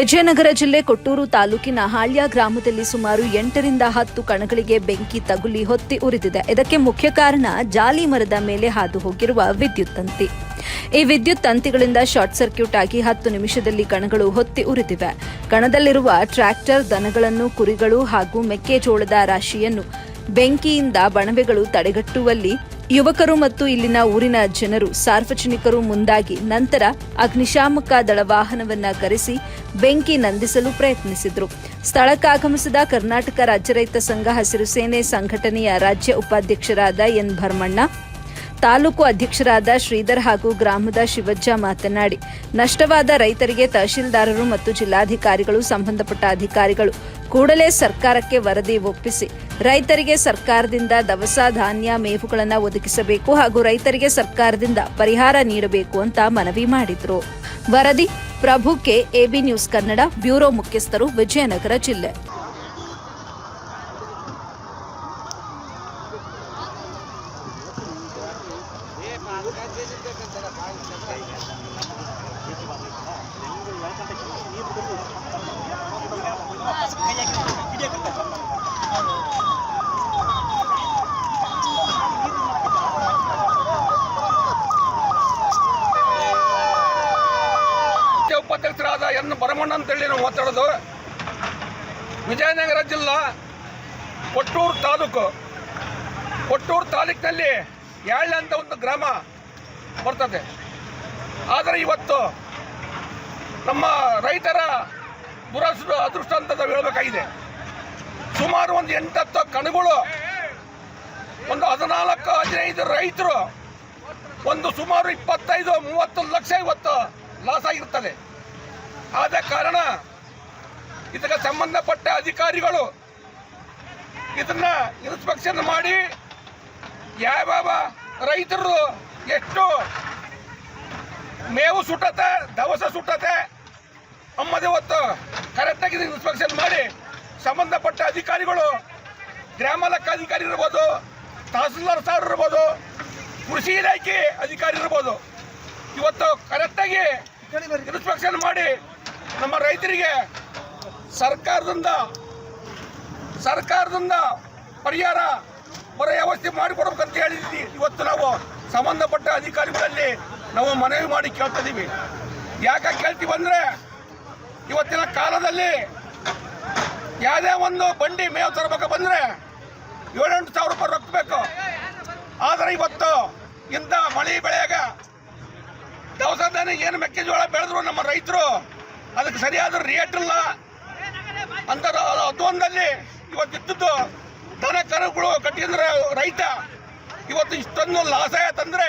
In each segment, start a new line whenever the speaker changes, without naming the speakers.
ವಿಜಯನಗರ ಜಿಲ್ಲೆ ಕೊಟ್ಟೂರು ತಾಲೂಕಿನ ಹಾಳ್ಯ ಗ್ರಾಮದಲ್ಲಿ ಸುಮಾರು 8 ರಿಂದ 10 ಕಣಗಳಿಗೆ ಬೆಂಕಿ ತಗುಲಿ ಹೊತ್ತಿ ಉರಿದಿದೆ. ಇದಕ್ಕೆ ಮುಖ್ಯ ಕಾರಣ ಜಾಲಿ ಮರದ ಮೇಲೆ ಹಾದು ಹೋಗಿರುವ ವಿದ್ಯುತ್ ತಂತಿ. ಈ ವಿದ್ಯುತ್ ತಂತಿಗಳಿಂದ ಶಾರ್ಟ್ ಸರ್ಕ್ಯೂಟ್ ಆಗಿ 10 ನಿಮಿಷದಲ್ಲಿ ಕಣಗಳು ಹೊತ್ತಿ ಉರಿದಿವೆ. ಕಣದಲ್ಲಿರುವ ಟ್ರ್ಯಾಕ್ಟರ್, ದನಗಳನ್ನು, ಕುರಿಗಳು ಹಾಗೂ ಮೆಕ್ಕೆಜೋಳದ ರಾಶಿಯನ್ನು ಬೆಂಕಿಯಿಂದ ಬಣವೆಗಳು ತಡೆಗಟ್ಟುವಲ್ಲಿ ಯುವಕರು ಮತ್ತು ಇಲ್ಲಿನ ಊರಿನ ಜನರು, ಸಾರ್ವಜನಿಕರು ಮುಂದಾಗಿ ನಂತರ ಅಗ್ನಿಶಾಮಕ ದಳ ವಾಹನವನ್ನ ಕರೆಸಿ ಬೆಂಕಿ ನಂದಿಸಲು ಪ್ರಯತ್ನಿಸಿದರು. ಸ್ಥಳಕ್ಕಾಗಮಿಸಿದ ಕರ್ನಾಟಕ ರಾಜ್ಯ ರೈತ ಸಂಘ ಹಸಿರು ಸೇನೆ ಸಂಘಟನೆಯ ರಾಜ್ಯ ಉಪಾಧ್ಯಕ್ಷರಾದ ಎನ್ ಭರಮಣ್ಣ, ತಾಲೂಕು ಅಧ್ಯಕ್ಷರಾದ ಶ್ರೀಧರ್ ಹಾಗೂ ಗ್ರಾಮದ ಶಿವಜ್ಜ ಮಾತನಾಡಿ, ನಷ್ಟವಾದ ರೈತರಿಗೆ ತಹಶೀಲ್ದಾರರು ಮತ್ತು ಜಿಲ್ಲಾಧಿಕಾರಿಗಳು, ಸಂಬಂಧಪಟ್ಟ ಅಧಿಕಾರಿಗಳು ಕೂಡಲೇ ಸರ್ಕಾರಕ್ಕೆ ವರದಿ ಒಪ್ಪಿಸಿ ರೈತರಿಗೆ ಸರ್ಕಾರದಿಂದ ದವಸ ಧಾನ್ಯ, ಮೇವುಗಳನ್ನು ಒದಗಿಸಬೇಕು ಹಾಗೂ ರೈತರಿಗೆ ಸರ್ಕಾರದಿಂದ ಪರಿಹಾರ ನೀಡಬೇಕು ಅಂತ ಮನವಿ ಮಾಡಿದರು. ವರದಿ Prabhu K, AB News Kannada, bureau ಮುಖ್ಯಸ್ಥರು, ವಿಜಯನಗರ ಜಿಲ್ಲೆ.
ಉಪಾಧ್ಯಕ್ಷರಾದ ಎನ್ ಭರಮಣ್ಣ ಅಂತೇಳಿ ನಾವು ಮಾತಾಡೋದು. ವಿಜಯನಗರ ಜಿಲ್ಲಾ ಕೊಟ್ಟೂರು ತಾಲೂಕಿನಲ್ಲಿ ಯಾಳ್ಯ ಅಂತ ಒಂದು ಗ್ರಾಮ ಬರ್ತದೆ. ಆದರೆ ಇವತ್ತು ನಮ್ಮ ರೈತರ ಅದೃಷ್ಟ ಅಂತ ನಾವು ಹೇಳಬೇಕಾಗಿದೆ. ಸುಮಾರು ಒಂದು 8-10 ಕಣಗಳು, ಒಂದು 14-15 ರೈತರು, ಒಂದು ಸುಮಾರು 25-30 ಲಕ್ಷ ಇವತ್ತು ಲಾಸ್ ಆಗಿರ್ತದೆ. ಆದ ಕಾರಣ ಇದಕ್ಕೆ ಸಂಬಂಧಪಟ್ಟ ಅಧಿಕಾರಿಗಳು ಇದನ್ನ ಇನ್ಸ್ಪೆಕ್ಷನ್ ಮಾಡಿ ಯಾವ ರೈತರು ಎಷ್ಟು ಮೇವು ಸುಟ್ಟತೆ, ದವಸ ಸುಟ್ಟತೆ ಅಮ್ಮದೇ ಹೊತ್ತು ಕರೆಕ್ಟಾಗಿ ಇನ್ಸ್ಪೆಕ್ಷನ್ ಮಾಡಿ ಸಂಬಂಧಪಟ್ಟ ಅಧಿಕಾರಿಗಳು, ಗ್ರಾಮ ಲೆಕ್ಕಾಧಿಕಾರಿ ಇರ್ಬೋದು, ತಹಸೀಲ್ದಾರ್ ಸಾರ್ ಇರ್ಬೋದು, ಕೃಷಿ ಇಲಾಖೆ ಅಧಿಕಾರಿ ಇರ್ಬೋದು, ಇವತ್ತು ಕರೆಕ್ಟಾಗಿ ಇನ್ಸ್ಪೆಕ್ಷನ್ ಮಾಡಿ ನಮ್ಮ ರೈತರಿಗೆ ಸರ್ಕಾರದಿಂದ ಪರಿಹಾರ ವ್ಯವಸ್ಥೆ ಮಾಡಿಕೊಡ್ಬೇಕಂತ ಹೇಳಿದ್ವಿ. ಇವತ್ತು ನಾವು ಸಂಬಂಧಪಟ್ಟ ಅಧಿಕಾರಿಗಳಲ್ಲಿ ನಾವು ಮನವಿ ಮಾಡಿ ಕೇಳ್ತಾ ಇದೀವಿ. ಯಾಕೆ ಕೇಳ್ತೀವಿ ಅಂದರೆ, ಇವತ್ತಿನ ಕಾಲದಲ್ಲಿ ಯಾವುದೇ ಒಂದು ಬಂಡಿ ಮೇವು ತರಬೇಕು ಬಂದರೆ 7-8 ಸಾವಿರ ರೂಪಾಯಿ ರೊಕ್ಕ ಬೇಕು. ಆದರೆ ಇವತ್ತು ಇಂಥ ಮಳೆ ಬೆಳೆಯಾಗ ದವಸ ಧಾನ್ಯ ಏನು ಮೆಕ್ಕೆಜೋಳ ಬೆಳೆದ್ರು ನಮ್ಮ ರೈತರು ಅದಕ್ಕೆ ಸರಿಯಾದ ರೇಟ್ ಇಲ್ಲ ಅಂತ ಅಧ್ವಾನದಲ್ಲಿ ಇವತ್ತಿದ್ದು ದನ ಕರುಗಳು ಕಟ್ಟಿದ್ರೆ ರೈತ ಇವತ್ತು ಇಷ್ಟೊಂದು ಲಾಸ್ ಆಯ್ತಂದ್ರೆ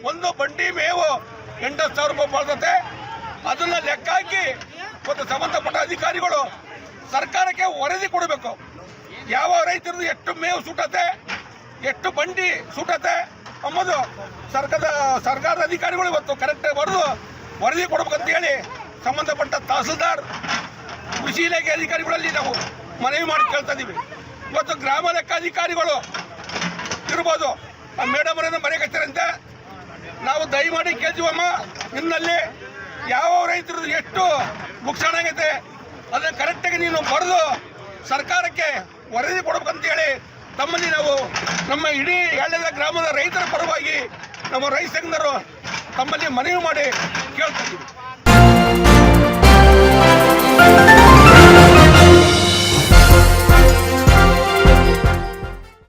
ಒಂದು ಬಂಡಿ ಮೇವು 8-10 ಸಾವಿರ ರೂಪಾಯಿ ಬರ್ತದೆ. ಅದನ್ನ ಲೆಕ್ಕ ಹಾಕಿ ಇವತ್ತು ಸಂಬಂಧಪಟ್ಟ ಅಧಿಕಾರಿಗಳು ಸರ್ಕಾರಕ್ಕೆ ವರದಿ ಕೊಡಬೇಕು. ಯಾವ ರೈತರದ್ದು ಎಷ್ಟು ಮೇವು ಸುಟ್ಟತೆ, ಎಷ್ಟು ಬಂಡಿ ಸುಟ್ಟತೆ ಅಂಬುದು ಸರ್ಕಾರದ ಅಧಿಕಾರಿಗಳು ಇವತ್ತು ಕರೆಕ್ಟ್ ವರದಿ ಕೊಡಬೇಕಂತ ಹೇಳಿ ಸಂಬಂಧಪಟ್ಟ ತಹಸೀಲ್ದಾರ್, ಕೃಷಿ ಇಲಾಖೆ ಅಧಿಕಾರಿಗಳಲ್ಲಿ ನಾವು ಮನವಿ ಮಾಡಿ ಕೇಳ್ತಾ ಇದ್ದೀವಿ. ಇವತ್ತು ಗ್ರಾಮ ಲೆಕ್ಕಾಧಿಕಾರಿಗಳು ಇರ್ಬೋದು, ಮೇಡಮ್ ಅವರನ್ನು ಮರೆಯಕತ್ತಾರಂತೆ. ನಾವು ದಯಮಾಡಿ ಕೇಳ್ತೀವಮ್ಮ, ನಿನ್ನಲ್ಲಿ ಯಾವ ರೈತರು ಎಷ್ಟು ನುಕ್ಸಾನ ಆಗೈತೆ ಅದನ್ನು ಕರೆಕ್ಟಾಗಿ ನೀನು ಬರೆದು ಸರ್ಕಾರಕ್ಕೆ ವರದಿ ಕೊಡಬೇಕಂತ ಹೇಳಿ ತಮ್ಮಲ್ಲಿ ನಾವು ನಮ್ಮ ಇಡೀ ಯಾಳ್ಯದ ಗ್ರಾಮದ ರೈತರ ಪರವಾಗಿ ನಮ್ಮ ರೈತ ಸಂಘರು ತಮ್ಮಲ್ಲಿ ಮನವಿ ಮಾಡಿ ಕೇಳ್ತಾ ಇದ್ದೀವಿ.